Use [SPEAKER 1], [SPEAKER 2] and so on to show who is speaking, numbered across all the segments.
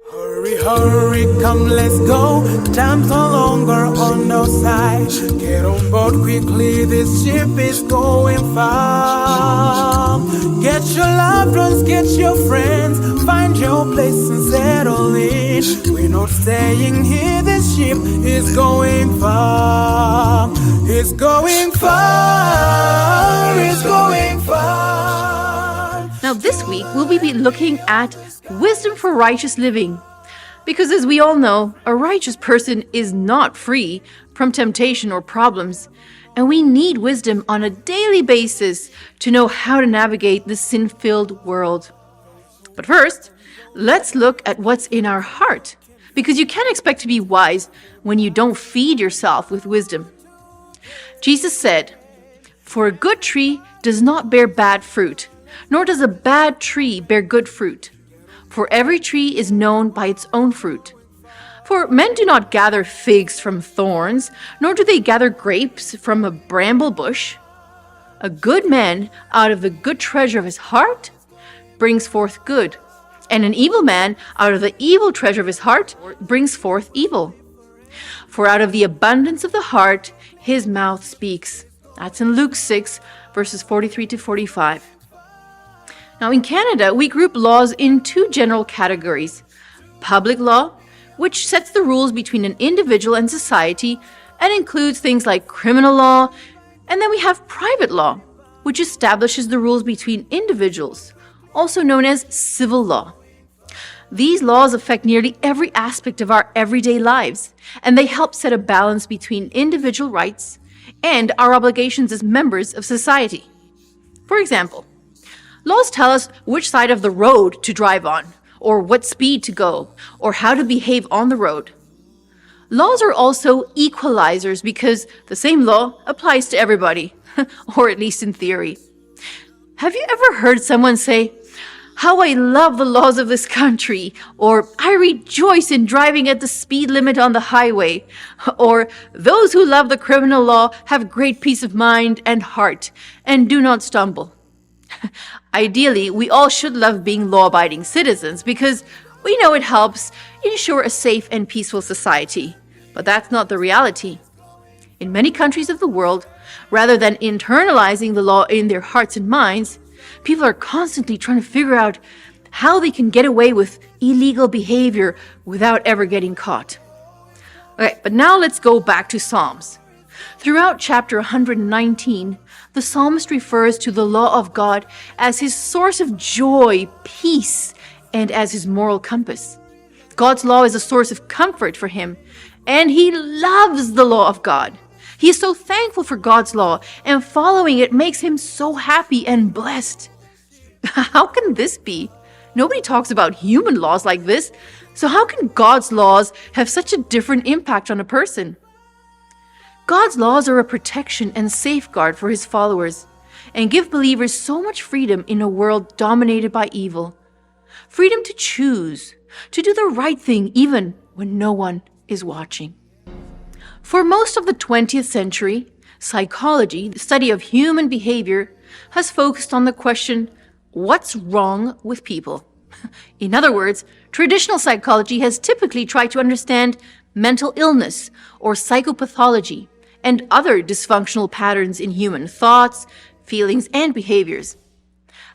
[SPEAKER 1] Hurry, hurry, come, let's go. Time's no longer on our side. Get on board quickly, this ship is going far. Get your loved ones, get your friends, find your place and settle in. We're not staying here, this ship is going far. It's going far, it's going far.
[SPEAKER 2] Now this week, we'll be looking at wisdom for righteous living. Because as we all know, a righteous person is not free from temptation or problems, and we need wisdom on a daily basis to know how to navigate the sin-filled world. But first, let's look at what's in our heart, because you can't expect to be wise when you don't feed yourself with wisdom. Jesus said, "For a good tree does not bear bad fruit, nor does a bad tree bear good fruit. For every tree is known by its own fruit. For men do not gather figs from thorns, nor do they gather grapes from a bramble bush. A good man out of the good treasure of his heart brings forth good, and an evil man out of the evil treasure of his heart brings forth evil. For out of the abundance of the heart, his mouth speaks." That's in Luke 6, verses 43 to 45. Now in Canada, we group laws in two general categories. Public law, which sets the rules between an individual and society and includes things like criminal law. And then we have private law, which establishes the rules between individuals, also known as civil law. These laws affect nearly every aspect of our everyday lives, and they help set a balance between individual rights and our obligations as members of society. For example, laws tell us which side of the road to drive on, or what speed to go, or how to behave on the road. Laws are also equalizers because the same law applies to everybody, or at least in theory. Have you ever heard someone say, "How I love the laws of this country," or "I rejoice in driving at the speed limit on the highway," or "Those who love the criminal law have great peace of mind and heart and do not stumble"? Ideally, we all should love being law-abiding citizens because we know it helps ensure a safe and peaceful society. But that's not the reality. In many countries of the world, rather than internalizing the law in their hearts and minds, people are constantly trying to figure out how they can get away with illegal behavior without ever getting caught. Okay, but now let's go back to Psalms. Throughout chapter 119, the psalmist refers to the law of God as his source of joy, peace, and as his moral compass. God's law is a source of comfort for him, and he loves the law of God. He is so thankful for God's law, and following it makes him so happy and blessed. How can this be? Nobody talks about human laws like this, so how can God's laws have such a different impact on a person? God's laws are a protection and safeguard for his followers and give believers so much freedom in a world dominated by evil. Freedom to choose, to do the right thing even when no one is watching. For most of the 20th century, psychology, the study of human behavior, has focused on the question, what's wrong with people? In other words, traditional psychology has typically tried to understand mental illness or psychopathology and other dysfunctional patterns in human thoughts, feelings, and behaviors.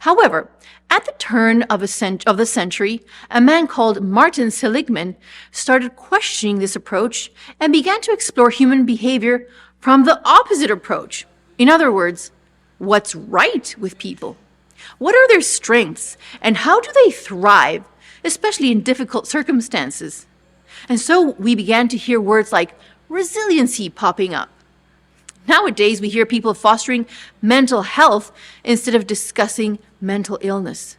[SPEAKER 2] However, at the turn of the century, a man called Martin Seligman started questioning this approach and began to explore human behavior from the opposite approach. In other words, what's right with people? What are their strengths, and how do they thrive, especially in difficult circumstances? And so we began to hear words like resiliency popping up. Nowadays, we hear people fostering mental health instead of discussing mental illness.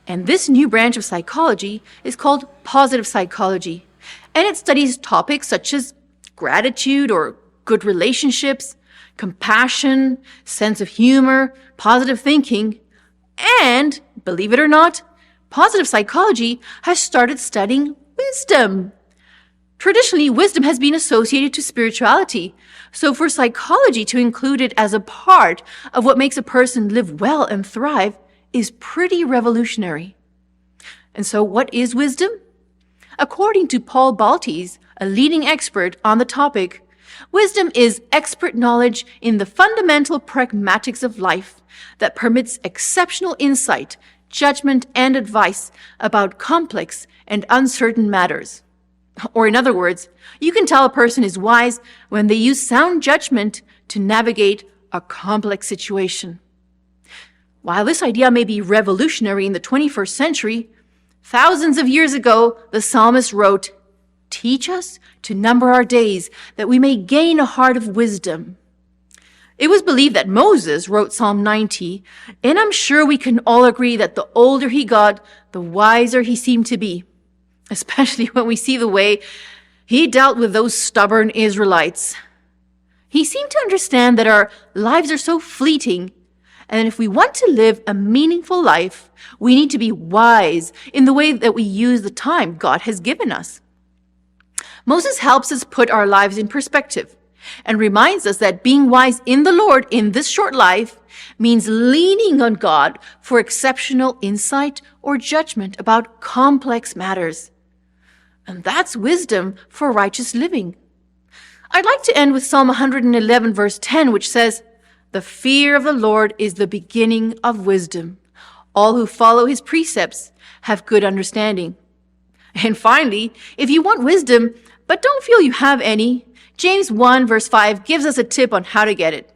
[SPEAKER 2] And this new branch of psychology is called positive psychology, and it studies topics such as gratitude or good relationships, compassion, sense of humor, positive thinking, and, believe it or not, positive psychology has started studying wisdom. Traditionally, wisdom has been associated to spirituality, so for psychology to include it as a part of what makes a person live well and thrive is pretty revolutionary. And so what is wisdom? According to Paul Baltes, a leading expert on the topic, wisdom is expert knowledge in the fundamental pragmatics of life that permits exceptional insight, judgment, and advice about complex and uncertain matters. Or in other words, you can tell a person is wise when they use sound judgment to navigate a complex situation. While this idea may be revolutionary in the 21st century, thousands of years ago, the psalmist wrote, "Teach us to number our days, that we may gain a heart of wisdom." It was believed that Moses wrote Psalm 90, and I'm sure we can all agree that the older he got, the wiser he seemed to be, especially when we see the way he dealt with those stubborn Israelites. He seemed to understand that our lives are so fleeting, and if we want to live a meaningful life, we need to be wise in the way that we use the time God has given us. Moses helps us put our lives in perspective and reminds us that being wise in the Lord in this short life means leaning on God for exceptional insight or judgment about complex matters. And that's wisdom for righteous living. I'd like to end with Psalm 111, verse 10, which says, "The fear of the Lord is the beginning of wisdom. All who follow his precepts have good understanding." And finally, if you want wisdom, but don't feel you have any, James 1, verse 5 gives us a tip on how to get it.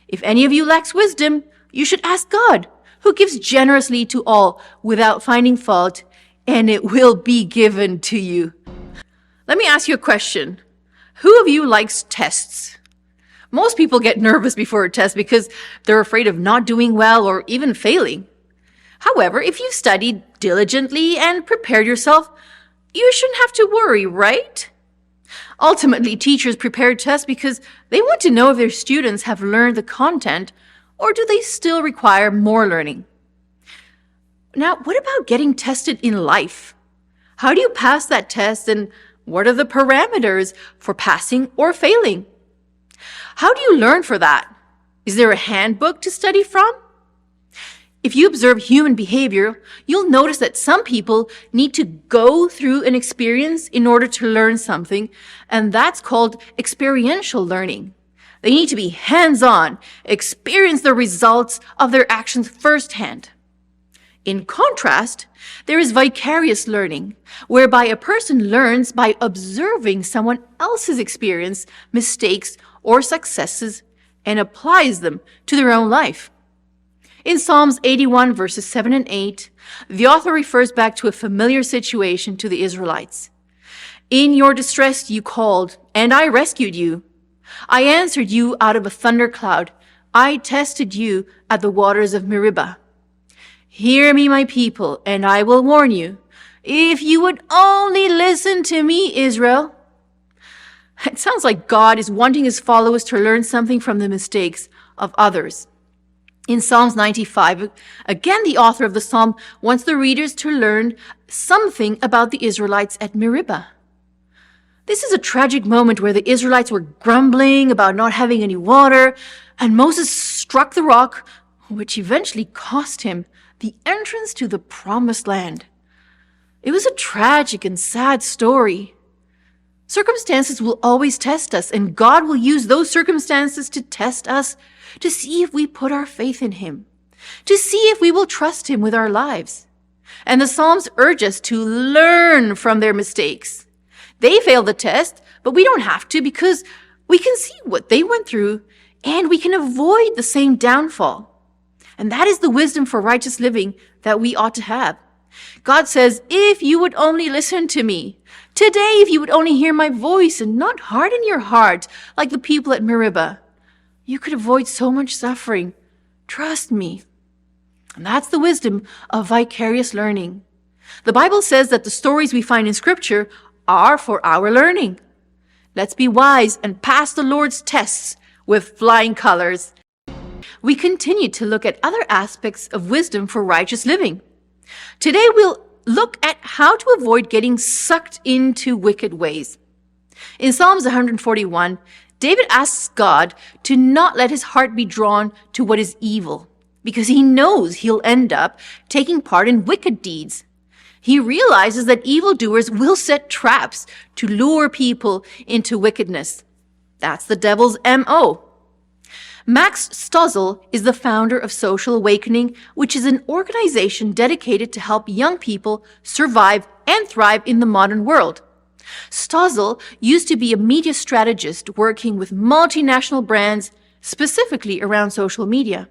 [SPEAKER 2] "If any of you lacks wisdom, you should ask God, who gives generously to all without finding fault, and it will be given to you." Let me ask you a question. Who of you likes tests? Most people get nervous before a test because they're afraid of not doing well or even failing. However, if you studied diligently and prepared yourself, you shouldn't have to worry, right? Ultimately, teachers prepare tests because they want to know if their students have learned the content or do they still require more learning. Now, what about getting tested in life? How do you pass that test, and what are the parameters for passing or failing? How do you learn for that? Is there a handbook to study from? If you observe human behavior, you'll notice that some people need to go through an experience in order to learn something, and that's called experiential learning. They need to be hands-on, experience the results of their actions firsthand. In contrast, there is vicarious learning, whereby a person learns by observing someone else's experience, mistakes, or successes, and applies them to their own life. In Psalms 81, verses 7 and 8, the author refers back to a familiar situation to the Israelites. "In your distress you called, and I rescued you. I answered you out of a thundercloud. I tested you at the waters of Meribah. Hear me, my people, and I will warn you. If you would only listen to me, Israel." It sounds like God is wanting his followers to learn something from the mistakes of others. In Psalms 95, again, the author of the psalm wants the readers to learn something about the Israelites at Meribah. This is a tragic moment where the Israelites were grumbling about not having any water, and Moses struck the rock, which eventually cost him the entrance to the promised land. It was a tragic and sad story. Circumstances will always test us, and God will use those circumstances to test us, to see if we put our faith in him, to see if we will trust him with our lives. And the Psalms urge us to learn from their mistakes. They failed the test, but we don't have to, because we can see what they went through and we can avoid the same downfall. And that is the wisdom for righteous living that we ought to have. God says, if you would only listen to me, today, if you would only hear my voice and not harden your heart like the people at Meribah, you could avoid so much suffering. Trust me. And that's the wisdom of vicarious learning. The Bible says that the stories we find in Scripture are for our learning. Let's be wise and pass the Lord's tests with flying colors. We continue to look at other aspects of wisdom for righteous living. Today we'll look at how to avoid getting sucked into wicked ways. In Psalms 141, David asks God to not let his heart be drawn to what is evil, because he knows he'll end up taking part in wicked deeds. He realizes that evildoers will set traps to lure people into wickedness. That's the devil's MO. Max Stossel is the founder of Social Awakening, which is an organization dedicated to help young people survive and thrive in the modern world. Stossel used to be a media strategist working with multinational brands, specifically around social media.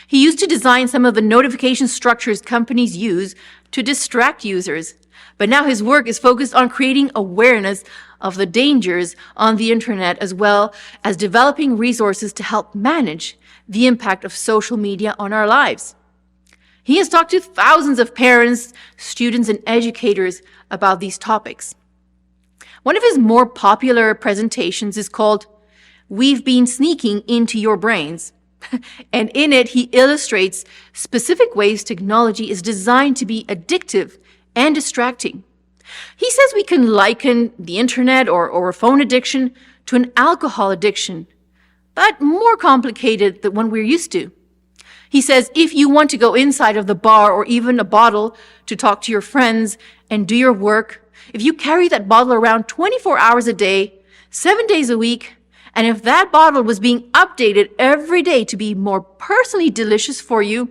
[SPEAKER 2] He used to design some of the notification structures companies use to distract users, but now his work is focused on creating awareness of the dangers on the internet, as well as developing resources to help manage the impact of social media on our lives. He has talked to thousands of parents, students, and educators about these topics. One of his more popular presentations is called "We've Been Sneaking Into Your Brains." And in it, he illustrates specific ways technology is designed to be addictive and distracting. He says we can liken the internet or phone addiction to an alcohol addiction, but more complicated than one we're used to. He says if you want to go inside of the bar or even a bottle to talk to your friends and do your work, if you carry that bottle around 24 hours a day, 7 days a week, and if that bottle was being updated every day to be more personally delicious for you,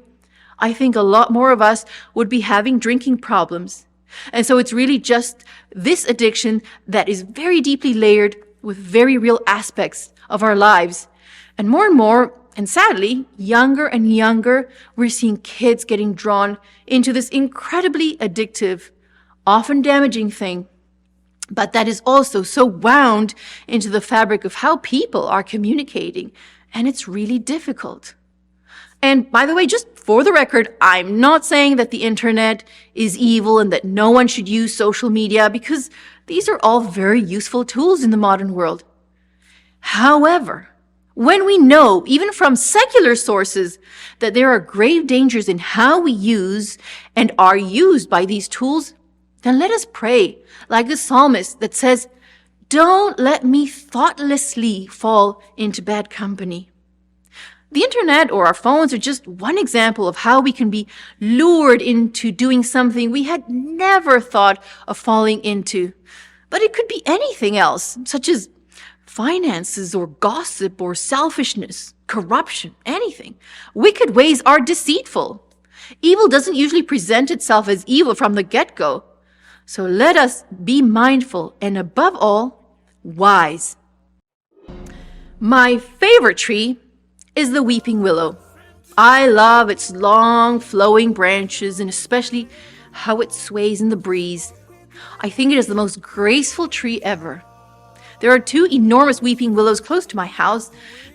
[SPEAKER 2] I think a lot more of us would be having drinking problems. And so it's really just this addiction that is very deeply layered with very real aspects of our lives. And more, and sadly, younger and younger, we're seeing kids getting drawn into this incredibly addictive, often damaging thing, but that is also so wound into the fabric of how people are communicating, and it's really difficult. And by the way, just for the record, I'm not saying that the internet is evil and that no one should use social media, because these are all very useful tools in the modern world. However, when we know, even from secular sources, that there are grave dangers in how we use and are used by these tools, then let us pray, like the psalmist that says, "Don't let me thoughtlessly fall into bad company." The internet or our phones are just one example of how we can be lured into doing something we had never thought of falling into. But it could be anything else, such as finances or gossip or selfishness, corruption, anything. Wicked ways are deceitful. Evil doesn't usually present itself as evil from the get-go. So let us be mindful and, above all, wise. My favorite tree is the weeping willow. I love its long, flowing branches and especially how it sways in the breeze. I think it is the most graceful tree ever. There are 2 enormous weeping willows close to my house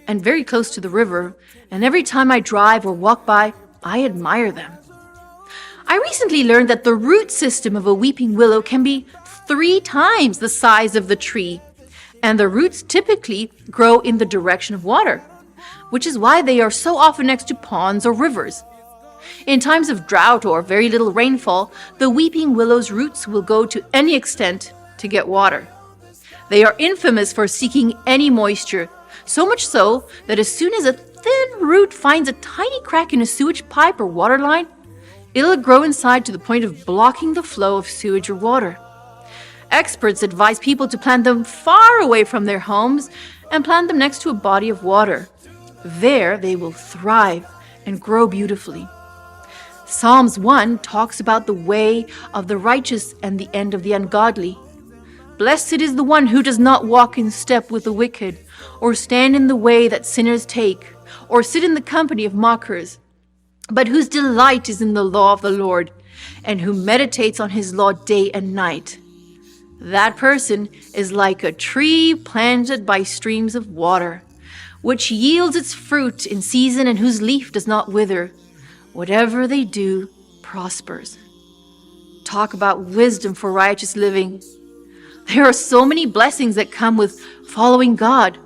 [SPEAKER 2] and very close to the river, and every time I drive or walk by, I admire them. I recently learned that the root system of a weeping willow can be 3 times the size of the tree, and the roots typically grow in the direction of water, which is why they are so often next to ponds or rivers. In times of drought or very little rainfall, the weeping willow's roots will go to any extent to get water. They are infamous for seeking any moisture, so much so that as soon as a thin root finds a tiny crack in a sewage pipe or water line, it'll grow inside to the point of blocking the flow of sewage or water. Experts advise people to plant them far away from their homes and plant them next to a body of water. There they will thrive and grow beautifully. Psalms 1 talks about the way of the righteous and the end of the ungodly. Blessed is the one who does not walk in step with the wicked, or stand in the way that sinners take, or sit in the company of mockers, but whose delight is in the law of the Lord, and who meditates on his law day and night. That person is like a tree planted by streams of water, which yields its fruit in season and whose leaf does not wither. Whatever they do prospers. Talk about wisdom for righteous living. There are so many blessings that come with following God.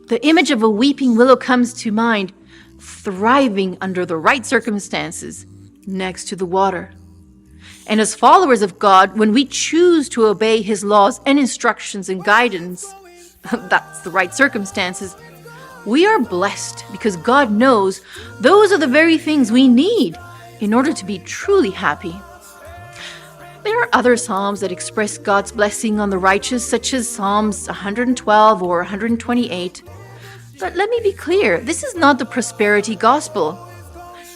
[SPEAKER 2] The image of a weeping willow comes to mind, thriving under the right circumstances next to the water. And as followers of God, when we choose to obey his laws and instructions and guidance, that's the right circumstances, we are blessed because God knows those are the very things we need in order to be truly happy. There are other psalms that express God's blessing on the righteous, such as Psalms 112 or 128. But let me be clear, this is not the prosperity gospel.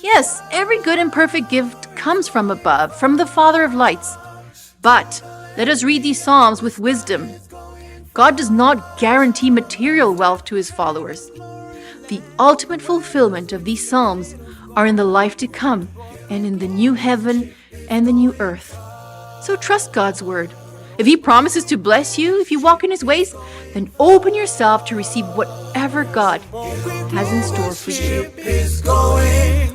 [SPEAKER 2] Yes, every good and perfect gift comes from above, from the Father of lights. But let us read these psalms with wisdom. God does not guarantee material wealth to his followers. The ultimate fulfillment of these psalms are in the life to come and in the new heaven and the new earth. So trust God's word. If he promises to bless you if you walk in his ways, then open yourself to receive whatever God has in store for you.
[SPEAKER 1] Ship is going